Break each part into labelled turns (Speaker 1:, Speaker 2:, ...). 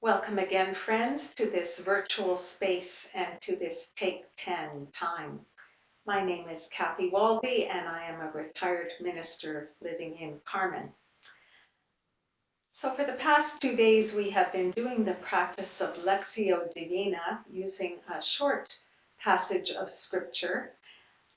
Speaker 1: Welcome again, friends, to this virtual space and to this Take 10 time. My name is Cathie Waldie, and I am a retired minister living in Carmen. So for the past 2 days, we have been doing the practice of lectio divina using a short passage of scripture.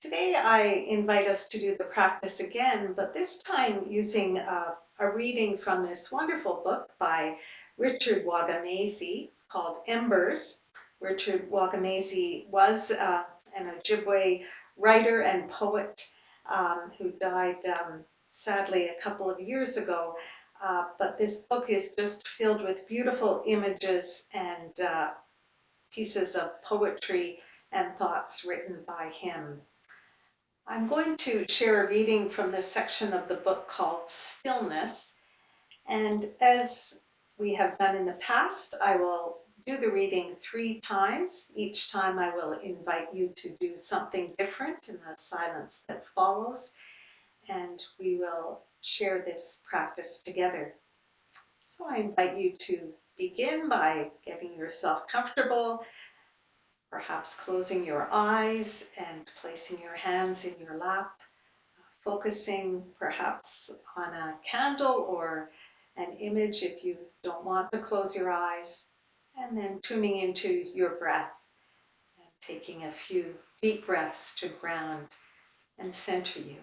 Speaker 1: Today, I invite us to do the practice again, but this time using a reading from this wonderful book by Richard Wagamese called Embers. Richard Wagamese was an Ojibwe writer and poet who died sadly a couple of years ago. But this book is just filled with beautiful images and pieces of poetry and thoughts written by him. I'm going to share a reading from the section of the book called Stillness. And as we have done in the past, I will do the reading 3 times. Each time I will invite you to do something different in the silence that follows, and we will share this practice together. So I invite you to begin by getting yourself comfortable, perhaps closing your eyes and placing your hands in your lap, focusing perhaps on a candle or an image if you don't want to close your eyes, and then tuning into your breath and taking a few deep breaths to ground and center you.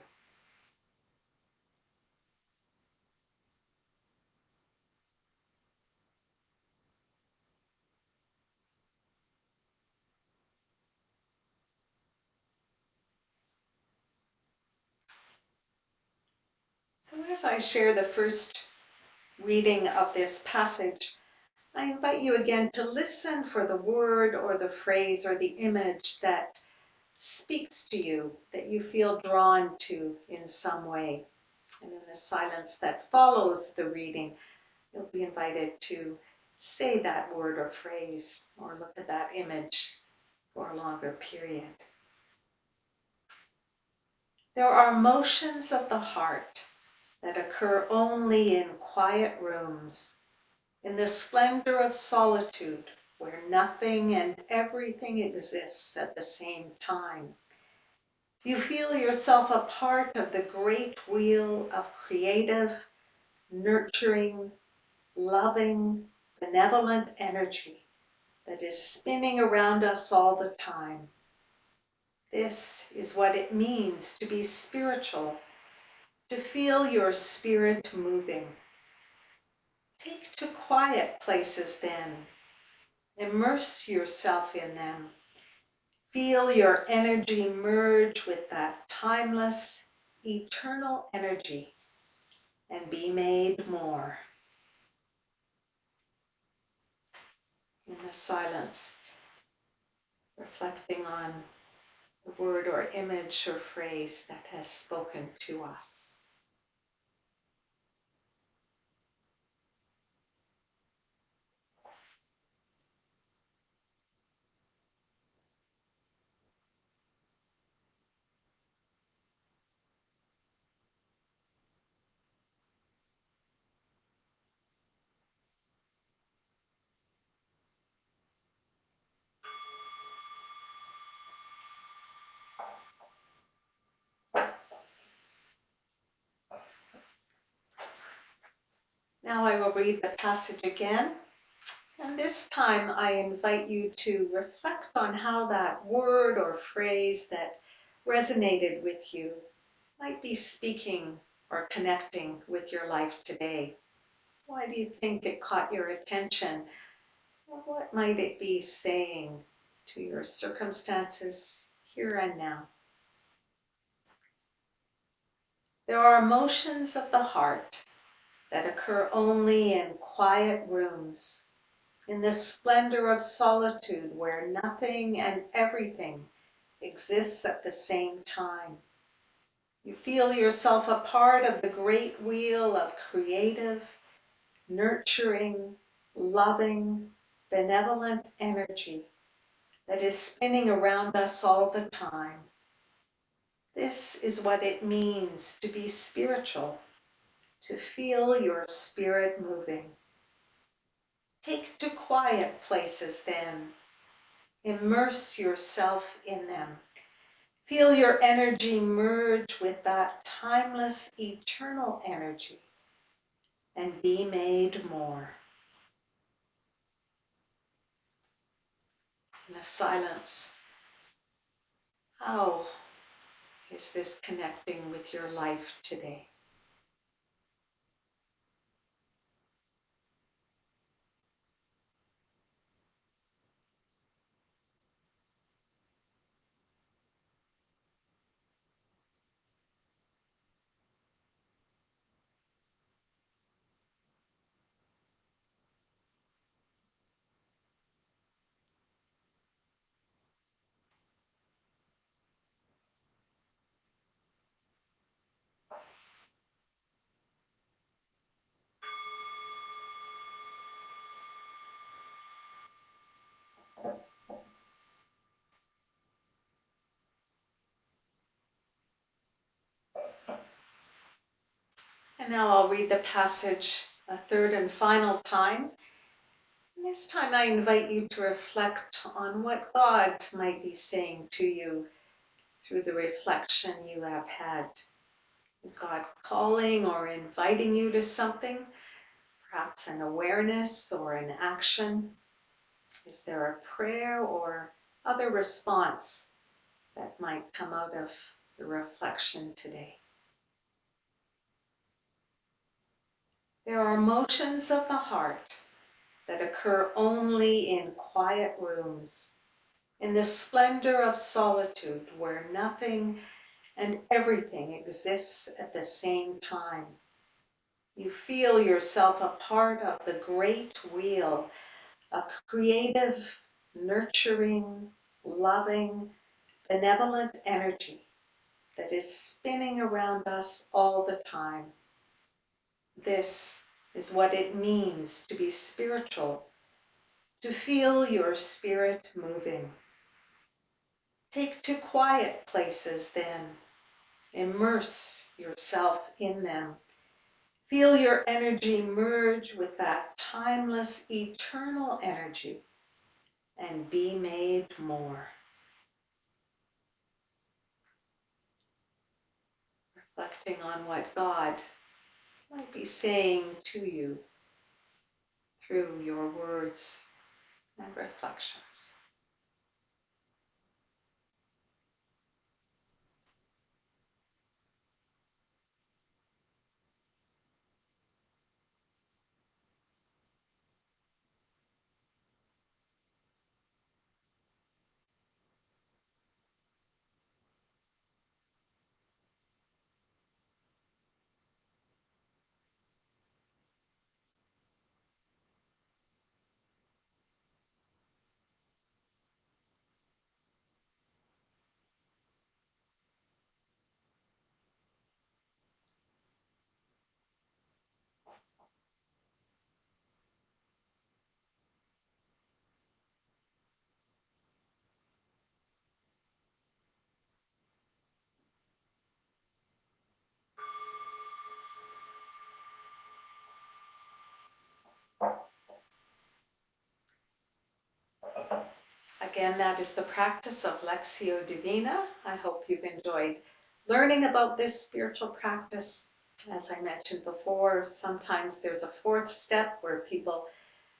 Speaker 1: So as I share the first reading of this passage, I invite you again to listen for the word or the phrase or the image that speaks to you, that you feel drawn to in some way. And in the silence that follows the reading, you'll be invited to say that word or phrase or look at that image for a longer period. There are motions of the heart that occur only in quiet rooms, in the splendor of solitude, where nothing and everything exists at the same time. You feel yourself a part of the great wheel of creative, nurturing, loving, benevolent energy that is spinning around us all the time. This is what it means to be spiritual, to feel your spirit moving. Take to quiet places then. Immerse yourself in them. Feel your energy merge with that timeless, eternal energy and be made more. In the silence, reflecting on the word or image or phrase that has spoken to us. Now I will read the passage again, and this time I invite you to reflect on how that word or phrase that resonated with you might be speaking or connecting with your life today. Why do you think it caught your attention? Or what might it be saying to your circumstances here and now? There are motions of the heart that occur only in quiet rooms, in the splendor of solitude where nothing and everything exists at the same time. You feel yourself a part of the great wheel of creative, nurturing, loving, benevolent energy that is spinning around us all the time. This is what it means to be spiritual, to feel your spirit moving. Take to quiet places then. Immerse yourself in them. Feel your energy merge with that timeless, eternal energy and be made more. In the silence, how is this connecting with your life today? And now I'll read the passage a third and final time. And this time I invite you to reflect on what God might be saying to you through the reflection you have had. Is God calling or inviting you to something? Perhaps an awareness or an action? Is there a prayer or other response that might come out of the reflection today? There are motions of the heart that occur only in quiet rooms, in the splendor of solitude where nothing and everything exists at the same time. You feel yourself a part of the great wheel of creative, nurturing, loving, benevolent energy that is spinning around us all the time. This is what it means to be spiritual, to feel your spirit moving. Take to quiet places then. Immerse yourself in them. Feel your energy merge with that timeless, eternal energy and be made more. Reflecting on what God might be saying to you through your words and reflections. Again, that is the practice of lectio divina. I hope you've enjoyed learning about this spiritual practice. As I mentioned before, sometimes there's a fourth step where people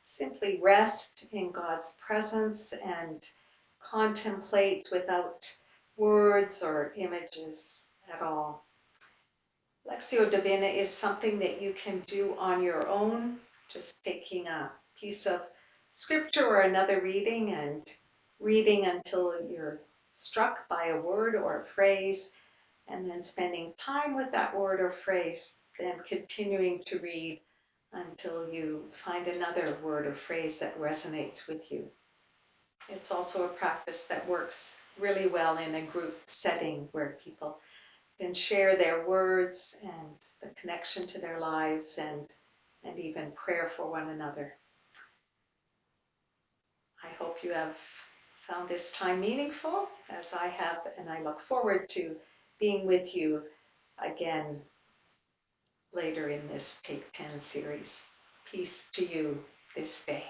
Speaker 1: simply rest in God's presence and contemplate without words or images at all. Lectio Divina is something that you can do on your own, just taking a piece of scripture or another reading and reading until you're struck by a word or a phrase, and then spending time with that word or phrase, then continuing to read until you find another word or phrase that resonates with you. It's also a practice that works really well in a group setting where people can share their words and the connection to their lives and even prayer for one another. I hope you have found this time meaningful as I have, and I look forward to being with you again later in this Take 10 series. Peace to you. this day.